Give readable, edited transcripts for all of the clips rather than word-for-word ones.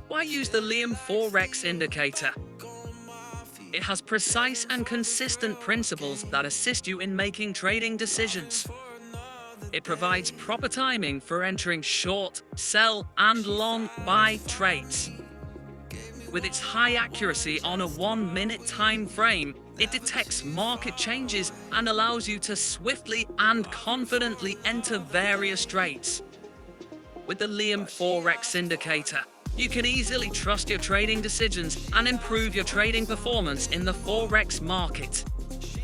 Why use the liamforex indicator? It has precise and consistent principles that assist you in making trading decisions. It provides proper timing for entering short, sell, and long buy trades. With its high accuracy on a 1-minute time frame, it detects market changes and allows you to swiftly and confidently enter various trades. With the liamforex indicator, you can easily trust your trading decisions and improve your trading performance in the Forex market.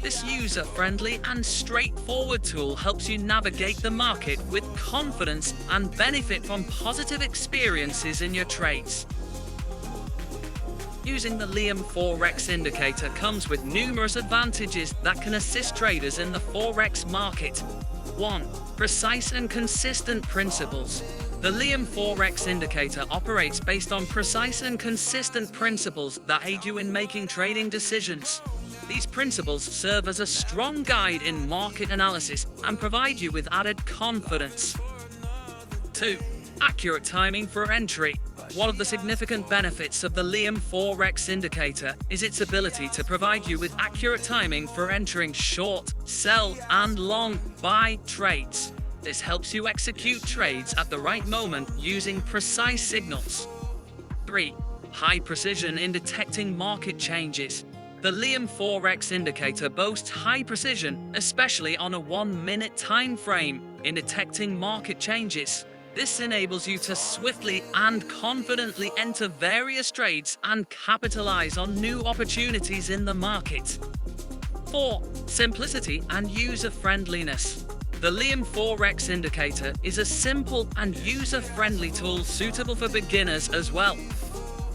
This user-friendly and straightforward tool helps you navigate the market with confidence and benefit from positive experiences in your trades. Using the liamforex indicator comes with numerous advantages that can assist traders in the Forex market. 1. Precise and consistent principles. The liamforex indicator operates based on precise and consistent principles that aid you in making trading decisions. These principles serve as a strong guide in market analysis and provide you with added confidence. 2. Accurate timing for entry. One of the significant benefits of the liamforex indicator is its ability to provide you with accurate timing for entering short, sell, and long buy trades. This helps you execute trades at the right moment using precise signals. 3. High precision in detecting market changes. The liamforex indicator boasts high precision, especially on a 1-minute time frame, in detecting market changes. This enables you to swiftly and confidently enter various trades and capitalize on new opportunities in the market. 4. Simplicity and user-friendliness. The liamforex indicator is a simple and user-friendly tool suitable for beginners as well.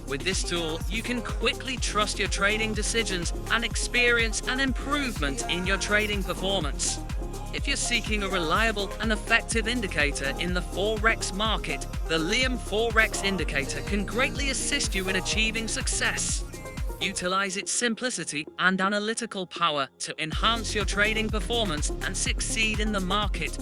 With this tool, you can quickly trust your trading decisions and experience an improvement in your trading performance. If you're seeking a reliable and effective indicator in the Forex market, the liamforex indicator can greatly assist you in achieving success. Utilize its simplicity and analytical power to enhance your trading performance and succeed in the market.